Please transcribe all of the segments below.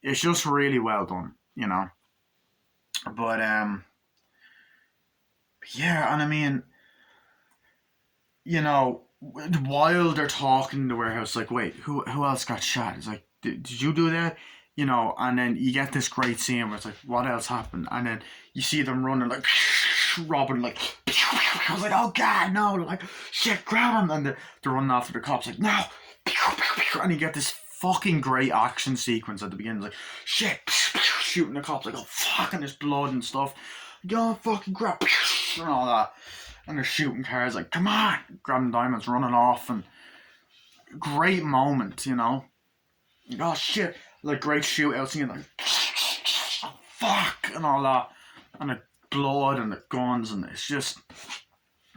it's just really well done, you know. But yeah, and I mean, you know, while they're talking in the warehouse, like, wait, who else got shot? It's like, did you do that? You know, and then you get this great scene where it's like, what else happened? And then you see them running like, robbing like, I was like, oh god, no! They're like, shit, grab him! And they're running after the cops, like, no! And you get this fucking great action sequence at the beginning, like, shit, shooting the cops, like, oh fuck, and there's blood and stuff. Go fucking grab, and all that. And they're shooting cars, like, come on, grabbing diamonds, running off, and great moment, you know. Like, oh shit, like great shootout scene, like, oh, fuck, and all that, and the blood and the guns, and it's just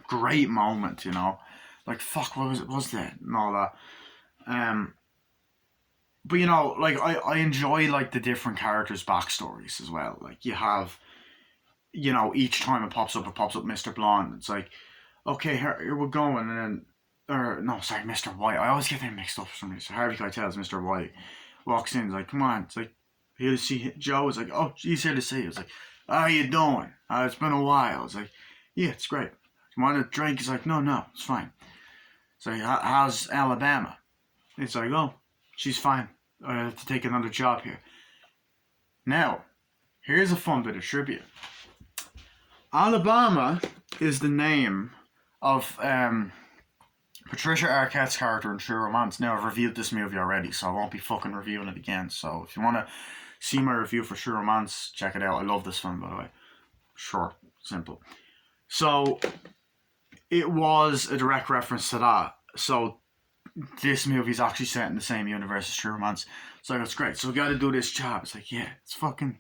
great moment, you know. Like, fuck, what was that, and all that. But you know, like, I enjoy like the different characters' backstories as well. Like, you have, you know, each time it pops up Mr. Blonde. It's like, okay, here we're going, and then, or no, sorry, Mr. White. I always get them mixed up for some reason. Harvey Keitel's Mr. White walks in, he's like, come on. It's like, here to see Joe. It's like, oh, he's here to see you. It's like, how you doing? It's been a while. It's like, yeah, it's great. You want a drink? He's like, no, it's fine. It's like, how's Alabama? It's like, oh, she's fine. I have to take another job here. Now, here's a fun bit of trivia. Alabama is the name of Patricia Arquette's character in True Romance. Now, I've reviewed this movie already, so I won't be fucking reviewing it again. So, if you want to see my review for True Romance, check it out. I love this film, by the way. Short, simple. So, it was a direct reference to that. So, this movie's actually set in the same universe as True Romance. So, it's great. So, we got to do this job. It's like, yeah, it's fucking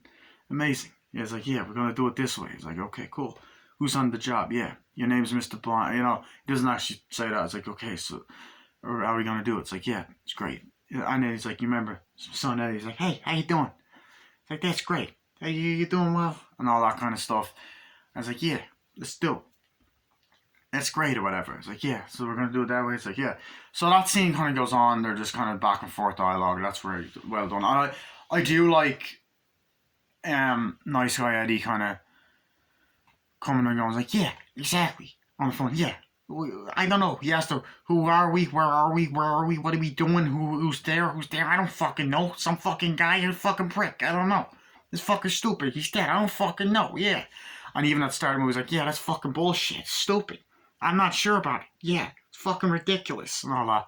amazing. Yeah, it's like, yeah, we're going to do it this way. It's like, okay, cool. Who's on the job? Yeah, your name's Mr. Blonde. You know, he doesn't actually say that. It's like, okay, so how are we going to do it? It's like, yeah, it's great. And then he's like, you remember, son Eddie? He's like, hey, how you doing? It's like, that's great. Hey, you doing well? And all that kind of stuff. I was like, yeah, let's do it. That's great or whatever. It's like, yeah, so we're going to do it that way. It's like, yeah. So that scene kind of goes on. They're just kind of back and forth dialogue. That's very well done. And I do like Nice Guy Eddie kind of coming and going, like, yeah, exactly. On the phone, yeah. I don't know. He asked her, who are we? Where are we? Where are we? What are we doing? Who's there? Who's there? I don't fucking know. Some fucking guy, a fucking prick. I don't know. It's fucking stupid. He's dead. I don't fucking know. Yeah. And even at the start of the movie, he's like, yeah, that's fucking bullshit. It's stupid. I'm not sure about it. Yeah. It's fucking ridiculous and all that.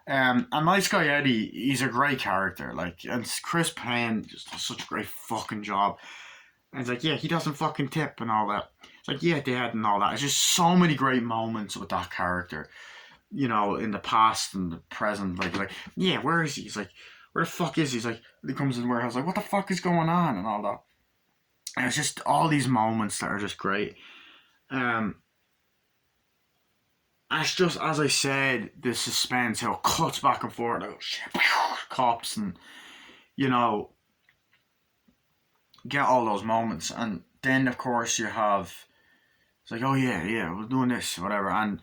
And Nice Guy Eddie, he's a great character. Like, and Chris Pine just does such a great fucking job. And it's like, yeah, he doesn't fucking tip and all that. It's like, yeah, Dad and all that. It's just so many great moments with that character, you know, in the past and the present. Like, yeah, where is he? He's like, where the fuck is he? He's like, he comes in the warehouse, like, what the fuck is going on and all that. And it's just all these moments that are just great. It's just, as I said, the suspense, how it cuts back and forth, like, shit, cops, and, you know, get all those moments. And then, of course, you have, it's like, oh yeah, we're doing this, whatever. And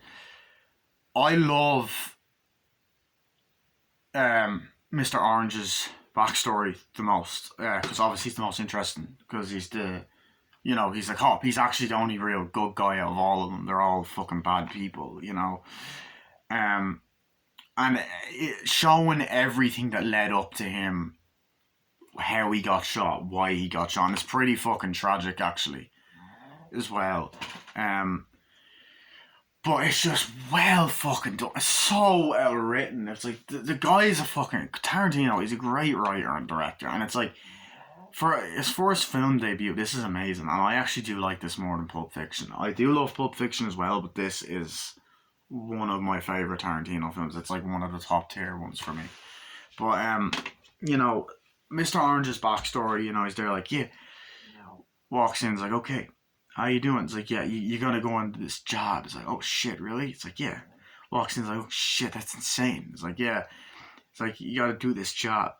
I love Mr. Orange's backstory the most, because obviously he's the most interesting, because he's the, you know, he's a cop. He's actually the only real good guy out of all of them. They're all fucking bad people, you know. And showing everything that led up to him, how he got shot, why he got shot. And it's pretty fucking tragic, actually, as well. But it's just well fucking done. It's so well written. It's like, the guy is a fucking, Tarantino, he's a great writer and director. And it's like, for his first film debut, this is amazing. And I actually do like this more than Pulp Fiction. I do love Pulp Fiction as well, but this is one of my favourite Tarantino films. It's like one of the top tier ones for me. But, you know, Mr. Orange's backstory, you know, he's there like, yeah, walks in, it's like, okay, how you doing? It's like, yeah, you're gonna go into this job. It's like, oh shit, really? It's like, yeah. Walks in, it's like, oh shit, that's insane. It's like, yeah. It's like, you gotta do this job.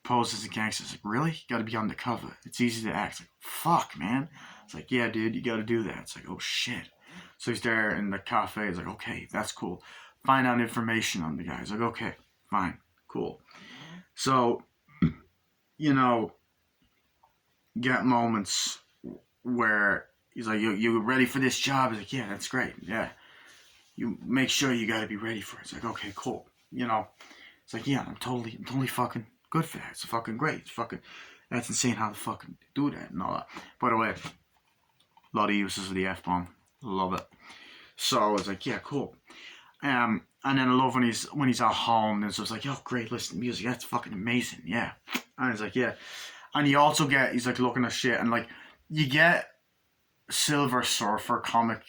Poses as a gangster. It's like, really? You gotta be undercover. It's easy to act. It's like, fuck, man. It's like, yeah, dude, you gotta do that. It's like, oh shit. So he's there in the cafe. He's like, okay, that's cool. Find out information on the guy. He's like, okay, fine, cool. So you know, get moments where he's like, you ready for this job? He's like, yeah, that's great. Yeah. You make sure you gotta be ready for it. It's like, okay, cool. You know, it's like, yeah, I'm totally fucking good for that. It's fucking great. It's fucking, that's insane how to fucking do that and all that. By the way, a lot of uses of the F bomb. Love it. So I was like, yeah, cool. And then I love when he's at home and so it's like, oh great, listen to music, that's fucking amazing, yeah. And he's like, yeah. And you also he's like looking at shit and like you get Silver Surfer comic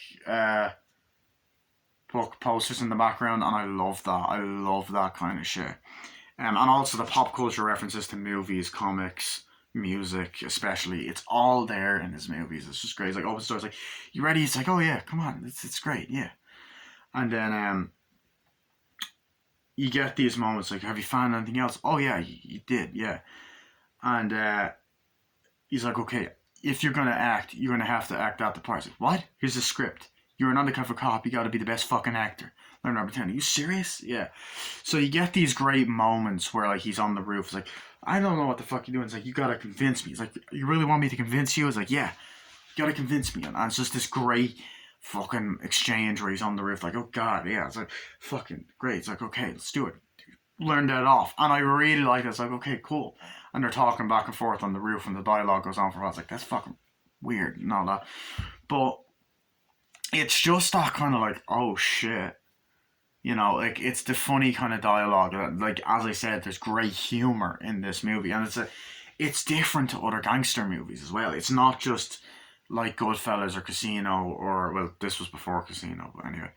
book posters in the background and I love that. I love that kind of shit. And also the pop culture references to movies, comics, music, especially. It's all there in his movies. It's just great. It's like open stores like, you ready? It's like, oh yeah, come on, it's great, yeah. And then you get these moments like, have you found anything else? Oh yeah, you did, yeah. And he's like, okay, if you're gonna act, you're gonna have to act out the part. Like, what? Here's the script. You're an undercover cop. You got to be the best fucking actor. Learn how to pretend. Are you serious? Yeah. So you get these great moments where like he's on the roof. It's like, I don't know what the fuck you're doing. It's like, you gotta convince me. It's like, you really want me to convince you? It's like, yeah, you gotta convince me. And it's just this great fucking exchange where he's on the roof like, oh god, yeah. It's like, fucking great. It's like, okay, let's do it. Learn that off. And I really like it. It's like, okay, cool. And they're talking back and forth on the roof and the dialogue goes on for a while. It's like, that's fucking weird and all that. But it's just that kind of like, oh shit. You know, like it's the funny kind of dialogue. Like as I said, there's great humor in this movie, and it's different to other gangster movies as well. It's not just like Goodfellas or Casino, or well, this was before Casino, but anyway.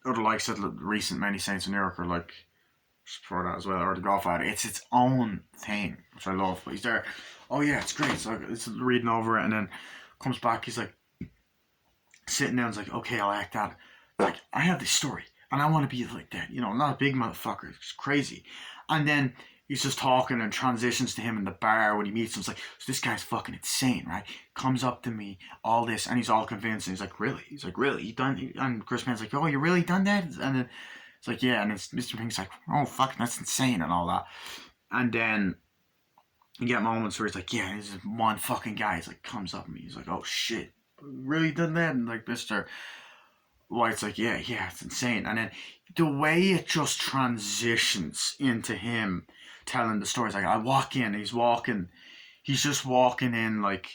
Or the likes of the recent Many Saints of New York, or like before that as well, or The Godfather. It's its own thing, which I love. But he's there. Oh yeah, it's great. So it's reading over it, and then comes back. He's like sitting down. He's like, okay, I'll act out. Like, I have this story, and I want to be like that. You know, I'm not a big motherfucker. It's crazy. And then he's just talking and transitions to him in the bar when he meets him. It's like, so this guy's fucking insane, right? Comes up to me, all this, and he's all convinced. And he's like, really? He's like, really? You done? And Chris Penn's like, oh, you really done that? And then it's like, yeah. And it's Mr. Pink's like, oh, fuck, that's insane and all that. And then you get moments where he's like, yeah, this is one fucking guy. He's like, comes up to me. He's like, oh, shit. Really done that? And like, Mr. White's like, yeah, it's insane. And then the way it just transitions into him telling the stories, like I walk in, he's just walking in like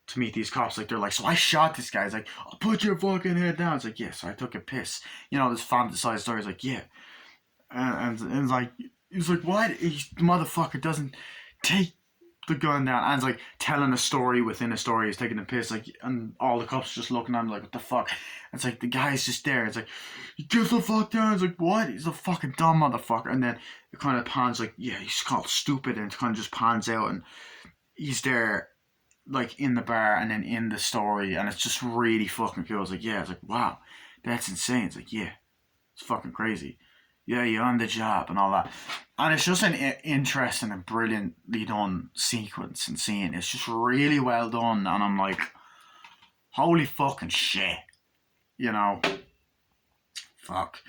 to meet these cops. Like they're like, so I shot this guy. He's like, I'll put your fucking head down. It's like, yeah, so I took a piss. You know, this fantasized story. He's like, yeah, and it's like, he's like, what? The motherfucker doesn't take the gun down, and it's like telling a story within a story. He's taking a piss, like, and all the cops just looking at him like, what the fuck? And it's like the guy's just there. It's like, get the fuck down. It's like, what? He's a fucking dumb motherfucker. And then it kind of pans like, yeah, he's called stupid, and it kind of just pans out, and he's there, like in the bar, and then in the story, and it's just really fucking cool. It's like, yeah, it's like, wow, that's insane. It's like, yeah, it's fucking crazy. Yeah, you're on the job and all that. And it's just an interesting and brilliantly done sequence and scene. It's just really well done. And I'm like, holy fucking shit. You know, fuck.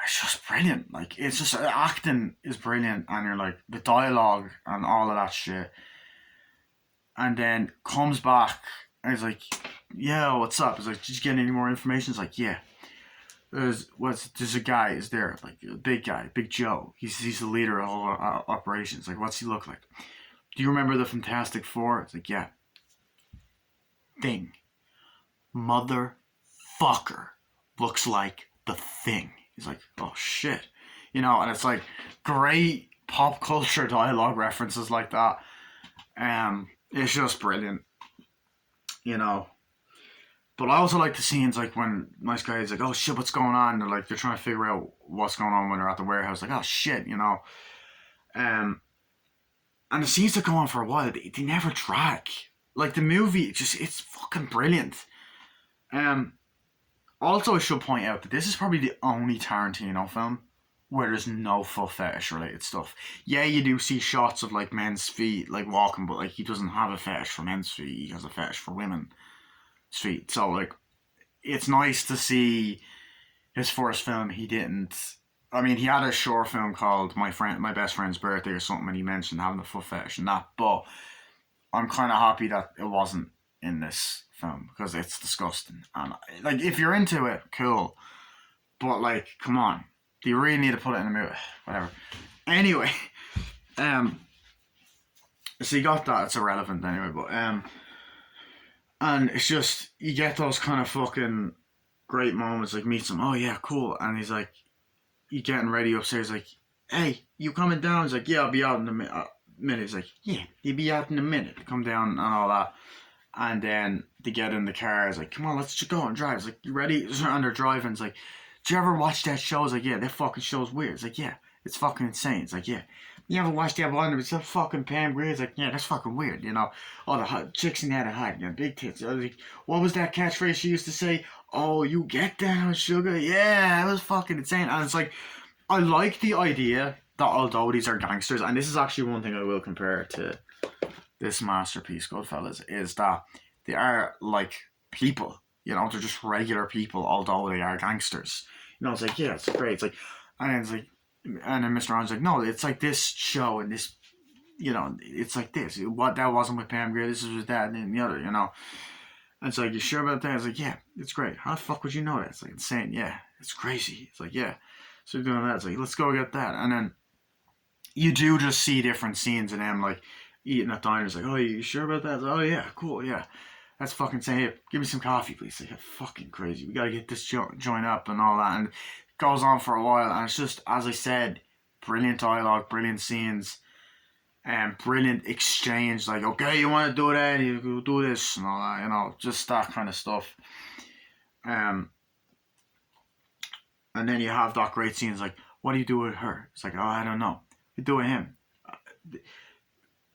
It's just brilliant. Like, it's just, acting is brilliant. And you're like, the dialogue and all of that shit. And then comes back and he's like, yeah, what's up? He's like, did you get any more information? He's like, yeah. There's a guy is there, like a big guy, Big Joe. He's the leader of all operations. Like, what's he look like? Do you remember the Fantastic Four? It's like, yeah. Thing. Motherfucker looks like the Thing. He's like, oh shit. You know, and it's like great pop culture dialogue references like that. It's just brilliant. You know. But I also like the scenes like when nice guy is like, oh shit, what's going on? And they're trying to figure out what's going on when they're at the warehouse. Like, oh shit, you know. And the scenes that go on for a while, they never drag. Like the movie, it's fucking brilliant. Also, I should point out that this is probably the only Tarantino film where there's no foot fetish related stuff. Yeah, you do see shots of like men's feet like walking, but like he doesn't have a fetish for men's feet. He has a fetish for women. Street. So like, it's nice to see his first film. He didn't I mean, he had a short film called My Best Friend's Birthday or something, and he mentioned having a foot fetish and that. But I'm kind of happy that it wasn't in this film because it's disgusting. And like, if you're into it, cool. But like, come on, do you really need to put it in a movie? Whatever. Anyway, um, so you got that. It's irrelevant anyway. But and it's just you get those kind of fucking great moments. Like meets him. Oh yeah, cool. And he's like, you getting ready upstairs? Like, hey, you coming down? He's like, yeah, I'll be out in a minute. He's like, yeah, you'll be out in a minute. Come down and all that. And then they get in the car. He's like, come on, let's just go and drive. He's like, you ready? And they're driving. It's like, do you ever watch that show? It's like, yeah, that fucking show's weird. It's like, yeah, it's fucking insane. It's like, yeah. You ever watched that one? It's a fucking Pam Grier. It's like, yeah, that's fucking weird. You know, all the hot chicks in that are hot. You know, big tits. I was like, what was that catchphrase she used to say? Oh, you get down, sugar. Yeah, it was fucking insane. And it's like, I like the idea that although these are gangsters, and this is actually one thing I will compare to this masterpiece, Goodfellas, is that they are like people. You know, they're just regular people, although they are gangsters. You know, it's like, yeah, it's great. It's like, and then it's like, and then Mr. Ron's like, no, it's like this show and this, you know, it's like this. What that wasn't with Pam Grier, this is with that and the other, you know. And it's like, you sure about that? It's like, yeah, it's great. How the fuck would you know that? It's like insane. Yeah, it's crazy. It's like, yeah. So you're doing that. It's like, let's go get that. And then you do just see different scenes of them like eating at diners. Like, oh, you sure about that? Like, oh yeah, cool, yeah. That's fucking saying, hey, give me some coffee, please. Like, fucking crazy. We gotta get this joint up and all that. And it goes on for a while. And it's just, as I said, brilliant dialogue, brilliant scenes, and brilliant exchange. Like, okay, you want to do that? You do this and all that. You know, just that kind of stuff. And then you have that great scenes like, what do you do with her? It's like, oh, I don't know. You do with him.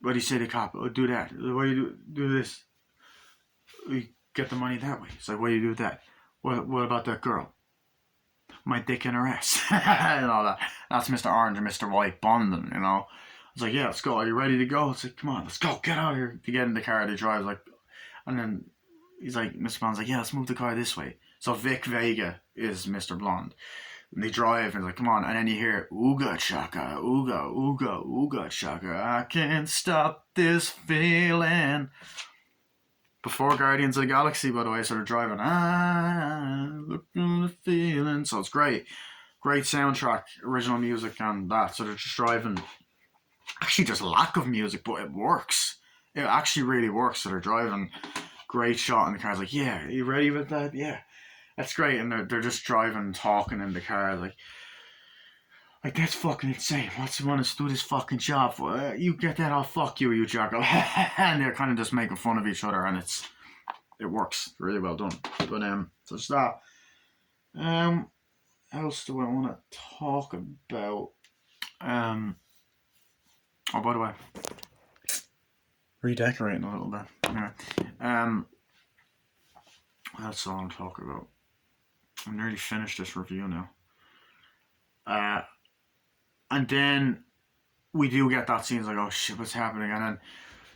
What do you say to the cop? Oh, do that. What do you do this? You get the money that way. It's like, what do you do with that? What about that girl? My dick in her ass. And all that. That's Mr. Orange and Mr. White bonding, you know. It's like, yeah, let's go. Are you ready to go? It's like, come on, let's go. Get out of here. They get in the car, they drive, like, and then he's like, Mr. Blonde's like, yeah, let's move the car this way. So Vic Vega is Mr. Blonde. And they drive and like, come on, and then you hear ooga chaka, ooga, ooga, ooga chaka. I can't stop this feeling. Before Guardians of the Galaxy, by the way, so they're driving. Look at the feeling. So it's great. Great soundtrack, original music and that. So they're just driving. Actually, there's a lack of music, but it works. It actually really works. So they're driving. Great shot in the car. It's like, yeah, are you ready with that? Yeah. That's great. And they're just driving and talking in the car. Like that's fucking insane. What's the one to do this fucking job for? You get that? Oh, fuck you, you jackal. And they're kind of just making fun of each other, and it works really well done. But so it's that. Else do I want to talk about? Oh, by the way, redecorating a little bit. Anyway, that's all I'm talking about. I'm nearly finished this review now. And then we do get that scene. It's like, oh shit, what's happening? And then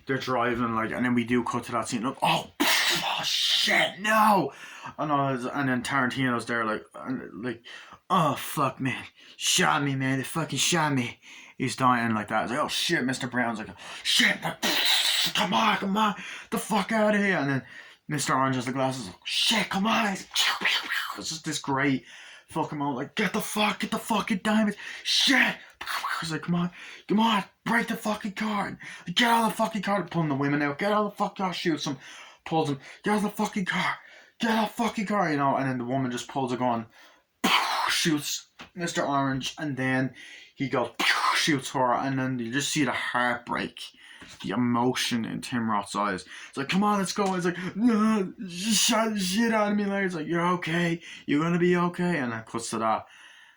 they're driving, like, and then we do cut to that scene. Like, oh shit, no! And then Tarantino's there, like, oh fuck, man, shot me, man. They fucking shot me. He's dying like that. It's like, oh shit, Mr. Brown's like, shit, come on, the fuck out of here. And then Mr. Orange has the glasses. Like, shit, come on. It's just this great fucking moment. Like, get the fucking diamonds. Shit. He's like, come on, break the fucking car. Get out of the fucking car. Pulling the women out. Get out of the fucking car. Shoots them. Pulls them. Get out of the fucking car. Get out of the fucking car, you know. And then the woman just pulls a gun. Shoots Mr. Orange. And then he goes, shoots her. And then you just see the heartbreak. The emotion in Tim Roth's eyes. It's like, come on, let's go. It's like, no, just shot the shit out of me. Like, it's like, you're okay. You're gonna be okay. And it cuts to that.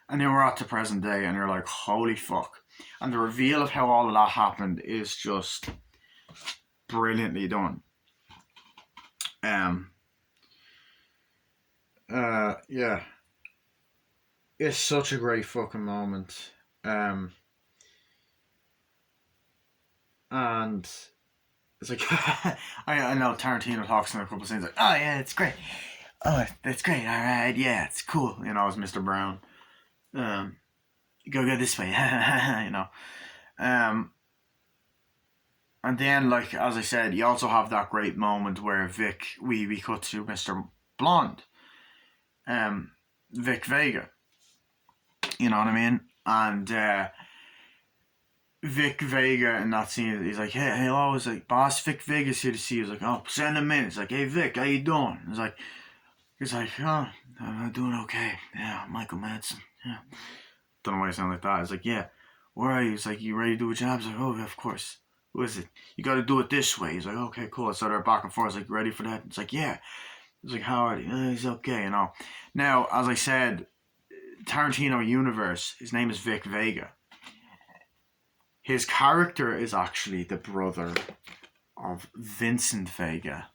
And then we're at the present day, and you're like, holy fuck. And the reveal of how all of that happened is just brilliantly done. Yeah. It's such a great fucking moment. And it's like, I know Tarantino talks in a couple of scenes like, oh yeah, it's great. Oh, that's great. All right, yeah, it's cool. You know, as Mr. Brown. go this way, you know. Um, and then, like as I said, you also have that great moment where Vic, we cut to Mr. Blonde, um, Vic Vega. You know what I mean? And Vic Vega in that scene, he's like, hey, hello, it's like, boss, Vic Vega's here to see you. He's like, oh, send him in. It's like, hey, Vic, how you doing? He's like, oh, I'm doing okay. Yeah, Michael Madsen. Yeah. Don't know why I sound like that. It's like, yeah, where are you? He's like, you ready to do a job? He's like, oh, yeah, of course. Who is it? You got to do it this way. He's like, okay, cool. So they're back and forth. He's like, ready for that? It's like, yeah. He's like, how are you? He's okay, you know. Now, as I said, Tarantino universe, his name is Vic Vega. His character is actually the brother of Vincent Vega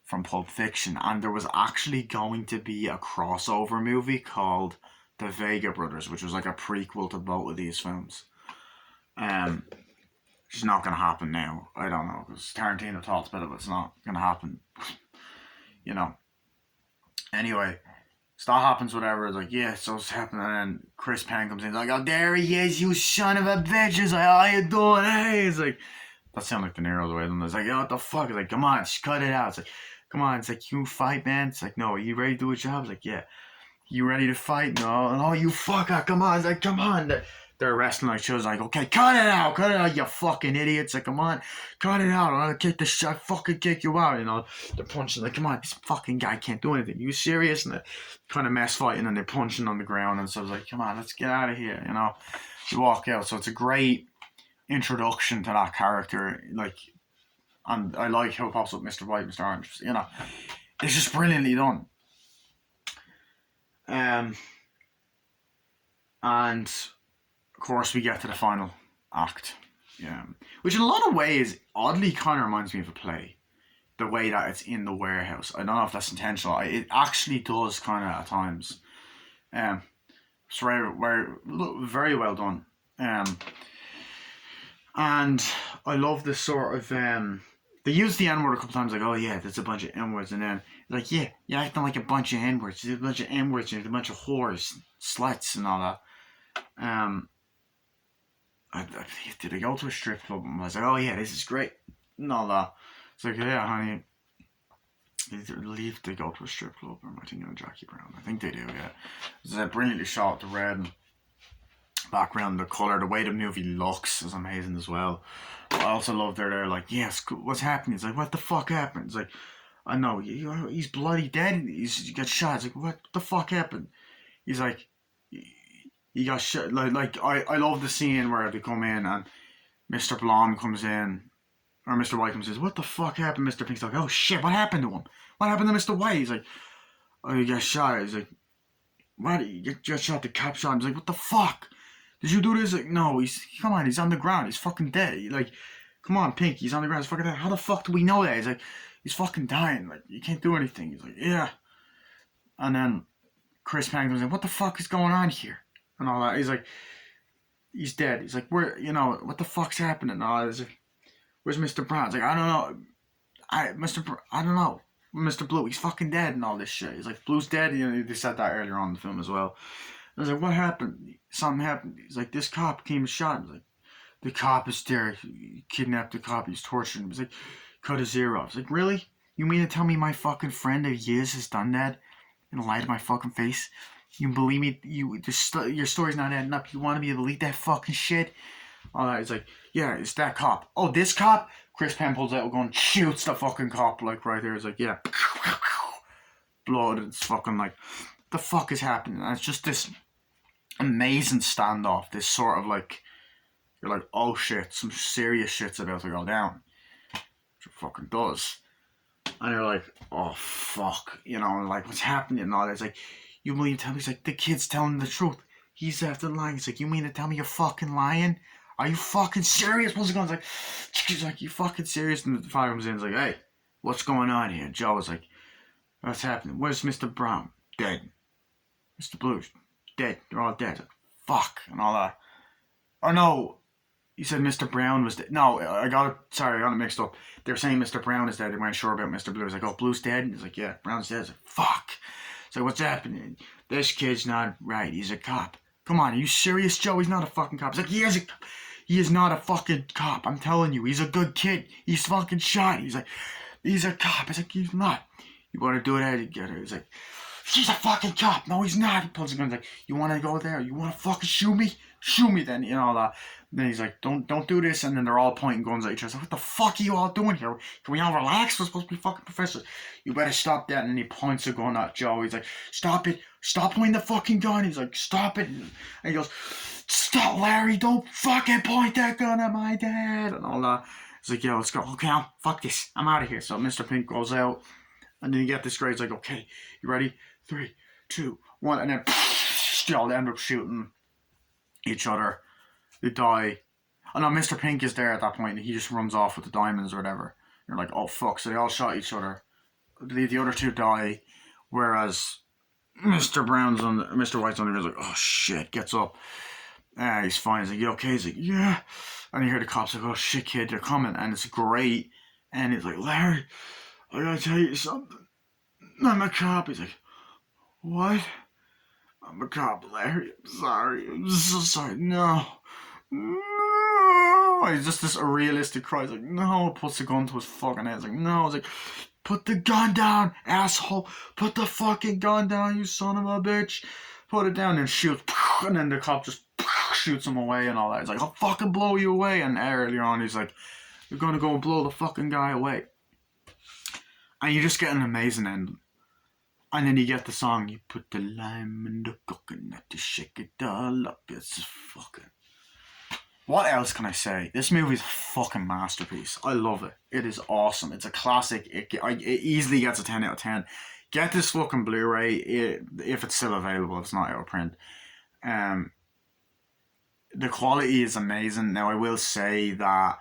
from Pulp Fiction, and there was actually going to be a crossover movie called The Vega Brothers, which was like a prequel to both of these films. Which is not going to happen now. I don't know, because Tarantino talks about it, but it's not going to happen. You know. Anyway, so that happens, whatever. It's like, yeah, so it's happening. And then Chris Penn comes in. He's like, oh, there he is, you son of a bitch. He's like, how you doing? Hey. He's like, that sounded like De Niro the way them. It's like, oh, what the fuck? He's like, come on, just cut it out. It's like, come on. It's like, you fight, man. It's like, no, are you ready to do a job? It's like, yeah. You ready to fight? No. And oh, you fucker, come on. It's like, come on. They're wrestling like shows. Like, okay, cut it out, you fucking idiots. Like, come on, cut it out. I'll kick the shit, fucking kick you out. You know, they're punching. Like, come on, this fucking guy can't do anything. You serious? And they're kind of mess fighting, and they're punching on the ground. And so I was like, come on, let's get out of here. You know, you walk out. So it's a great introduction to that character. Like, and I like how it pops up Mr. White, Mr. Orange. You know, it's just brilliantly done. And of course, we get to the final act, yeah, which in a lot of ways oddly kind of reminds me of a play. The way that it's in the warehouse, I don't know if that's intentional. It actually does kind of at times. It's very well done. And I love this sort of they use the N word a couple times, like, oh yeah, there's a bunch of N words, and then like, yeah, you're acting like a bunch of N words. There's a bunch of N words, there's a bunch of whores, sluts, and all that. Did I go to a strip club? And I was like, oh yeah, this is great, and all that. It's like, yeah, honey, leave to go to a strip club. Or am I thinking of Jackie Brown? I think they do, yeah. It's brilliantly shot, the red background, the colour, the way the movie looks is amazing as well. I also love they're like, yes, what's happening? It's like, what the fuck happened? It's like, I know, he's bloody dead. He got shot. It's like, what the fuck happened? He's like, he got shot. Like I love the scene where they come in and Mr. Blonde comes in, or Mr. White comes in, says, what the fuck happened? Mr. Pink's like, oh shit, what happened to him? What happened to Mr. White? He's like, oh, he got shot. He's like, what? You got shot, the cop shot him. He's like, what the fuck? Did you do this? Like, no, come on, he's on the ground. He's fucking dead. Like, come on, Pink, he's on the ground. He's fucking dead. How the fuck do we know that? He's like, he's fucking dying. Like, you can't do anything. He's like, yeah. And then Chris Penn comes in, what the fuck is going on here? And all that. He's like, he's dead. He's like, where, you know, what the fuck's happening? And all that. He's like, where's Mr. Brown? He's like, I don't know. I don't know. Mr. Blue, he's fucking dead and all this shit. He's like, Blue's dead. You know, they said that earlier on in the film as well. I was like, what happened? Something happened. He's like, this cop came and shot him. He's like, the cop is there. He kidnapped the cop. He's torturing him. He's like, cut his ear off. He's like, really? You mean to tell me my fucking friend of years has done that? And lied to my fucking face? You believe me? Your story's not adding up. You want me to believe that fucking shit? All that. He's like, yeah, it's that cop. Oh, this cop? Chris Penn pulls out a gun, shoots the fucking cop, like, right there. He's like, yeah. Blood. It's fucking like, the fuck is happening? And it's just this amazing standoff. This sort of like, you're like, oh shit, some serious shit's about to go down. Which it fucking does. And you're like, oh fuck, you know, like, what's happening and all that. It's like, you mean to tell me? He's like, the kid's telling the truth. He's after lying. He's like, you mean to tell me you're fucking lying? Are you fucking serious? What's going on? Like, he's like, you fucking serious? And the father comes in. He's like, hey, what's going on here? Joe's like, what's happening? Where's Mr. Brown? Dead. Mr. Blue's dead. They're all dead. Like, fuck and all that. Oh no, he said Mr. Brown was dead. No, I got it mixed up. They were saying Mr. Brown is dead. They weren't sure about Mr. Blue. I was like, oh, Blue's dead? And he's like, yeah, Brown's dead. I was like, fuck. So what's happening? This kid's not right. He's a cop. Come on, are you serious, Joe? He's not a fucking cop. He's like, he is not a fucking cop. I'm telling you, he's a good kid. He's fucking shot. He's like, he's a cop. He's like, he's not. You want to do it how you get it? He's like, he's a fucking cop. No, he's not. He pulls a gun. He's like, you want to go there? You want to fucking shoot me? Shoot me then. You know that. And then he's like, don't do this. And then they're all pointing guns at each other. Like, what the fuck are you all doing here? Can we all relax? We're supposed to be fucking professors. You better stop that. And then he points a gun at Joe. He's like, stop it. Stop pointing the fucking gun. He's like, stop it. And he goes, stop, Larry. Don't fucking point that gun at my dad. And all that. He's like, yo, let's go. Okay, now, fuck this. I'm out of here. So Mr. Pink goes out. And then you get this grade. He's like, okay, you ready? 3, 2, 1. And then they all end up shooting each other. They die. Oh no, Mr. Pink is there at that point and he just runs off with the diamonds or whatever. You're like, oh fuck, so they all shot each other. The other two die, whereas Mr. White's on the like, oh shit, gets up. He's fine. He's like, you okay? He's like, yeah. And you hear the cops like, oh shit kid, they're coming. And it's great. And he's like, Larry, I gotta tell you something. I'm a cop. He's like, what? I'm a cop, Larry. I'm sorry. I'm so sorry. No. He's just this realistic cry. He's like, no. Puts the gun to his fucking head. He's like, no. He's like, put the gun down, asshole. Put the fucking gun down, you son of a bitch. Put it down and shoot. And then the cop just shoots him away and all that. He's like, I'll fucking blow you away. And earlier on, he's like, you're gonna go and blow the fucking guy away. And you just get an amazing ending. And then you get the song, you put the lime in the coconut to shake it all up. It's just fucking... What else can I say? This movie is a fucking masterpiece. I love it. It is awesome. It's a classic. It easily gets a 10 out of 10. Get this fucking Blu-ray if it's still available. It's not out of print. The quality is amazing. Now, I will say that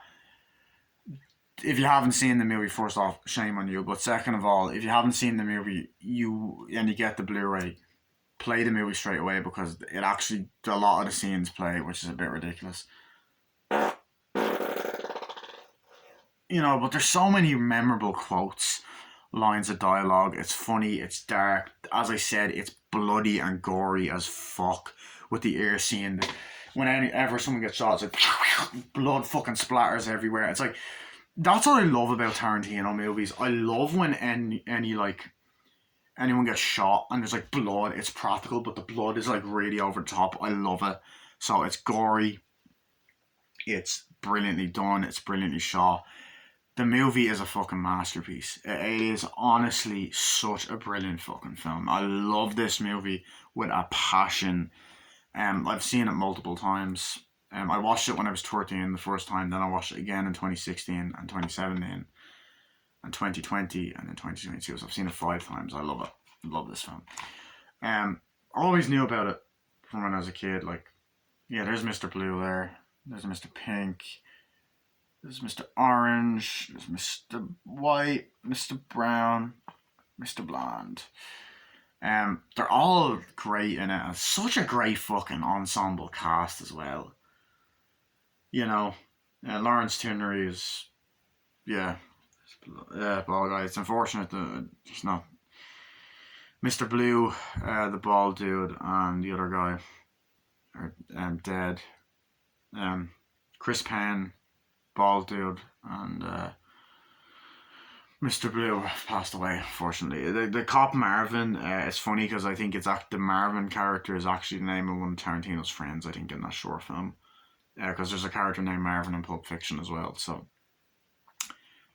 if you haven't seen the movie, first off, shame on you. But second of all, if you haven't seen the movie and you get the Blu-ray, play the movie straight away because it actually, a lot of the scenes play, which is a bit ridiculous. You know, but there's so many memorable quotes, lines of dialogue. It's funny, it's dark. As I said, it's bloody and gory as fuck with the ear scene. Whenever someone gets shot, it's like blood fucking splatters everywhere. It's like, that's what I love about Tarantino movies. I love when anyone gets shot and there's like blood. It's practical, but the blood is like really over the top. I love it. So it's gory. It's brilliantly done. It's brilliantly shot. The movie is a fucking masterpiece. It is honestly such a brilliant fucking film. I love this movie with a passion. I've seen it multiple times. I watched it when I was 13 the first time, then I watched it again in 2016 and 2017 and 2020 and then 2022. So I've seen it 5 times. I love it. I love this film. I always knew about it from when I was a kid. Like, yeah, there's Mr. Blue there. There's Mr. Pink. There's Mr. Orange. There's Mr. White. Mr. Brown. Mr. Blonde. They're all great in it. It's such a great fucking ensemble cast as well. You know, Lawrence Tinery is, bald guy. It's unfortunate that he's not. Mr. Blue, the bald dude, and the other guy are dead. Chris Penn, bald dude, and Mr. Blue passed away, unfortunately. The cop Marvin, it's funny because I think the Marvin character is actually the name of one of Tarantino's friends, I think, in that short film. Because there's a character named Marvin in Pulp Fiction as well. So,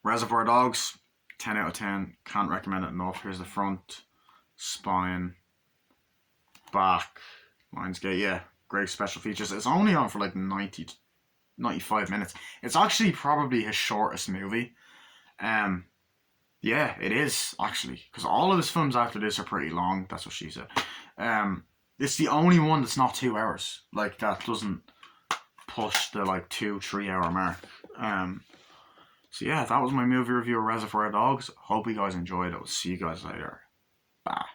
Reservoir Dogs, 10 out of 10. Can't recommend it enough. Here's the front, spine, back, Lionsgate. Yeah, great special features. It's only on for like 90 to 95 minutes. It's actually probably his shortest movie. Yeah, it is, actually. Because all of his films after this are pretty long. That's what she said. It's the only one that's not 2 hours. Like, that doesn't push the, 2-3 hour mark. So yeah, that was my movie review of Reservoir Dogs. Hope you guys enjoyed it. I'll see you guys later. Bye.